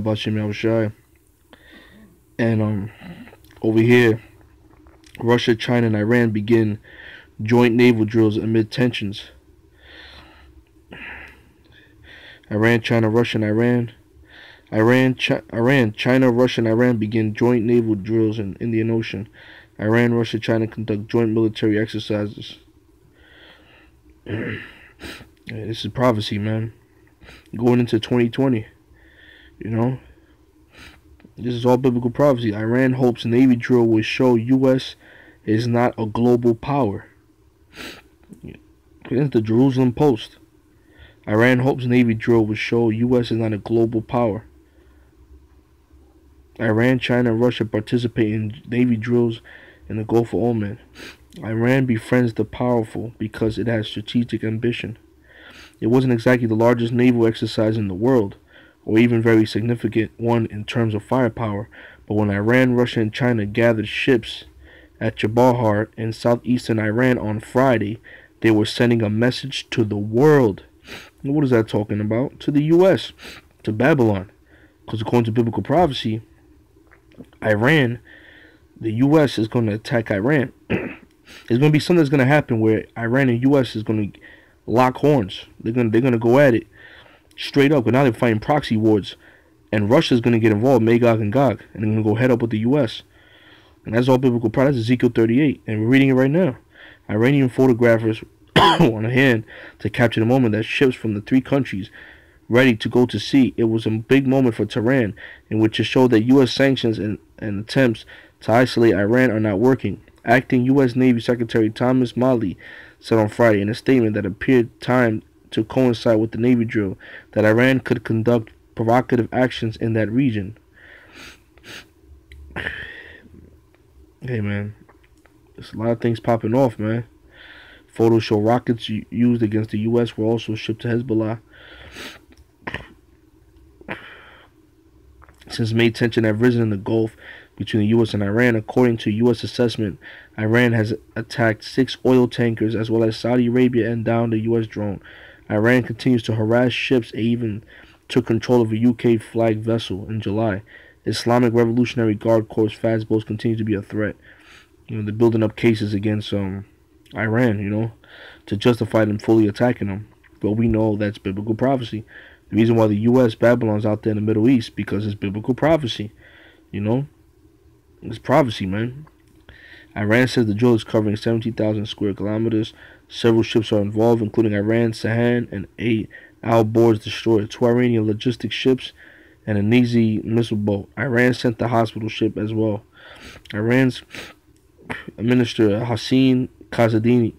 Yabashim Yahushai. And over here, Russia, China, and Iran begin joint naval drills amid tensions. Iran, China, Russia, and Iran. Iran, China, Russia, and Iran begin joint naval drills in Indian Ocean. Iran, Russia, China conduct joint military exercises. This is prophecy, man. Going into 2020, you know. This is all biblical prophecy. Iran hopes Navy drill will show U.S. is not a global power. It's the Jerusalem Post. Iran hopes Navy drill will show U.S. is not a global power. Iran, China, and Russia participate in Navy drills in the Gulf of Oman. Iran befriends the powerful because it has strategic ambition. It wasn't exactly the largest naval exercise in the world, or even very significant one in terms of firepower, but when Iran, Russia, and China gathered ships at Chabahar in southeastern Iran on Friday, they were sending a message to the world. What is that talking about? To the U.S., to Babylon. Because according to biblical prophecy, Iran, the U.S. is going to attack Iran. There's going to be something that's going to happen where Iran and U.S. is going to lock horns. They're going to go at it straight up. But now they're fighting proxy wars, and Russia's going to get involved, Magog and Gog, and they're going to go head up with the U.S. And that's all biblical prophecy. That's Ezekiel 38, and we're reading it right now. Iranian photographers on hand to capture the moment that ships from the three countries ready to go to sea. It was a big moment for Tehran, in which it showed that U.S. sanctions and attempts to isolate Iran are not working. Acting U.S. Navy Secretary Thomas Modly said on Friday in a statement that appeared timed to coincide with the Navy drill that Iran could conduct provocative actions in that region. Hey, man, there's a lot of things popping off, man. Photos show rockets used against the U.S. were also shipped to Hezbollah. Since May, tension have risen in the Gulf between the U.S. and Iran. According to U.S. assessment, Iran has attacked 6 oil tankers as well as Saudi Arabia and downed a U.S. drone. Iran continues to harass ships and even took control of a UK-flagged vessel in July. Islamic Revolutionary Guard Corps fast boats continue to be a threat. You know, they're building up cases against Iran, you know, to justify them fully attacking them. But we know that's biblical prophecy. The reason why the U.S. Babylon's out there in the Middle East, because it's biblical prophecy. You know, it's prophecy, man. Iran says the drill is covering 17,000 square kilometers. Several ships are involved, including Iran, Sahan, and 8 Al-Borz destroyed, 2 Iranian logistics ships, and a Nizi missile boat. Iran sent the hospital ship as well. Iran's Minister Hossein Qasidi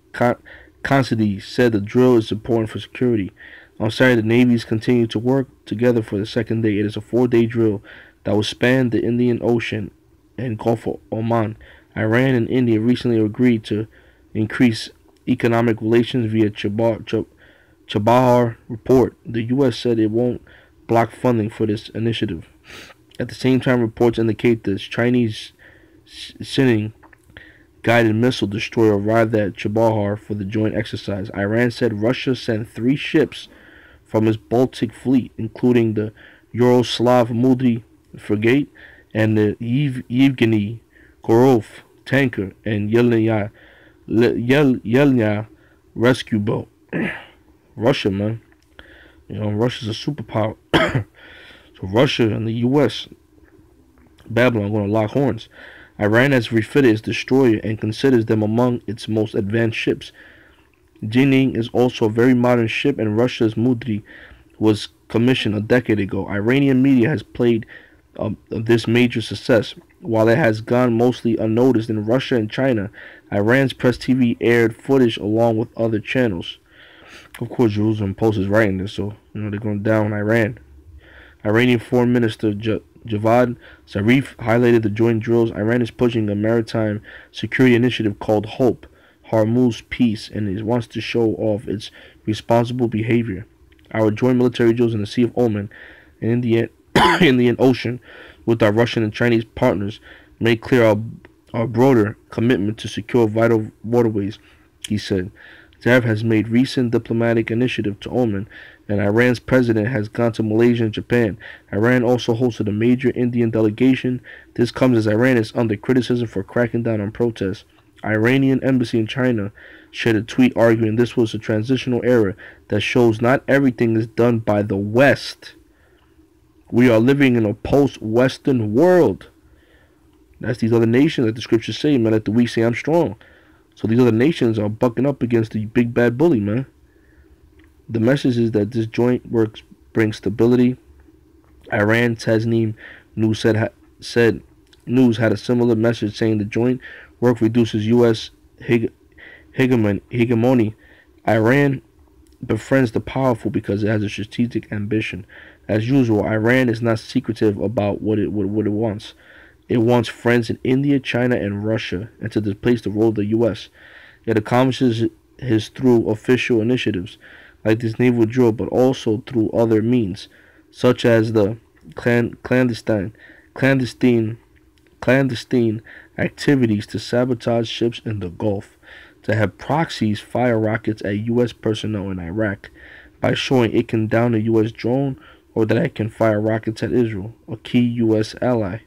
said the drill is important for security. On Saturday, the navies continue to work together for the second day. It is a 4-day drill that will span the Indian Ocean and Gulf of Oman. Iran and India recently agreed to increase economic relations via Chabahar report. The U.S. said it won't block funding for this initiative. At the same time, reports indicate this Chinese Sinning guided missile destroyer arrived at Chabahar for the joint exercise. Iran said Russia sent 3 ships from its Baltic fleet, including the Yaroslav Mudry frigate and the Yevgeny Gorov tanker and Yelnya rescue boat. Russia, man. You know, Russia's a superpower. So Russia and the U.S. Babylon are going to lock horns. Iran has refitted its destroyer and considers them among its most advanced ships. Jining is also a very modern ship, and Russia's Mudry was commissioned a decade ago. Iranian media has played this major success. While it has gone mostly unnoticed in Russia and China, Iran's press TV aired footage along with other channels. Of course, Jerusalem Post is writing this, so you know they're going down Iran. Iranian Foreign Minister Javad Zarif highlighted the joint drills. Iran is pushing a maritime security initiative called HOPE, Hormuz Peace, and it wants to show off its responsible behavior. Our joint military drills in the Sea of Oman and in the Indian Ocean with our Russian and Chinese partners make clear our broader commitment to secure vital waterways, he said. Zarif has made recent diplomatic initiative to Oman, and Iran's president has gone to Malaysia and Japan. Iran also hosted a major Indian delegation. This comes as Iran is under criticism for cracking down on protests. Iranian embassy in China shared a tweet arguing this was a transitional era that shows not everything is done by the West. We are living in a post-Western world. That's these other nations, like the scriptures say, man. Let the weak say I'm strong. So these other nations are bucking up against the big bad bully, man. The message is that this joint work brings stability. Iran Tasnim News said News had a similar message saying the joint work reduces U.S. hegemony. Iran befriends the powerful because it has a strategic ambition. As usual, Iran is not secretive about what it wants. It wants friends in India, China, and Russia, and to displace the role of the U.S. It accomplishes his through official initiatives, like this naval drill, but also through other means, such as the clandestine activities to sabotage ships in the Gulf, to have proxies fire rockets at U.S. personnel in Iraq, by showing it can down a U.S. drone, or that it can fire rockets at Israel, a key U.S. ally.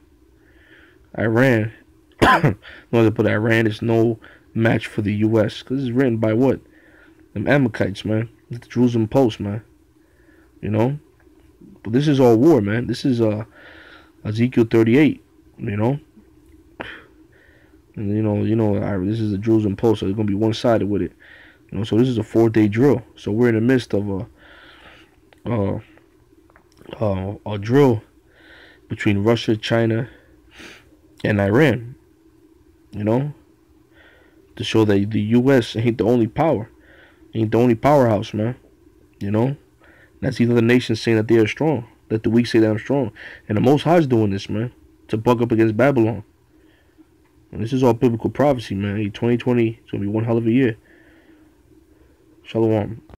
Iran, but Iran is no match for the U.S. because it's written by what? Them Amalekites, man. The Jerusalem Post, man. You know? But this is all war, man. This is Ezekiel 38, you know? And this is the Jerusalem Post, so it's gonna be one-sided with it. You know, so this is a 4-day drill. So we're in the midst of a drill between Russia, China, and Iran, you know, to show that the U.S. ain't the only power, ain't the only powerhouse, man, you know. That's these other nations saying that they are strong, that the weak say that I'm strong, and the Most High is doing this, man, to buck up against Babylon. And this is all biblical prophecy, man. 2020 is gonna be one hell of a year. Shalom.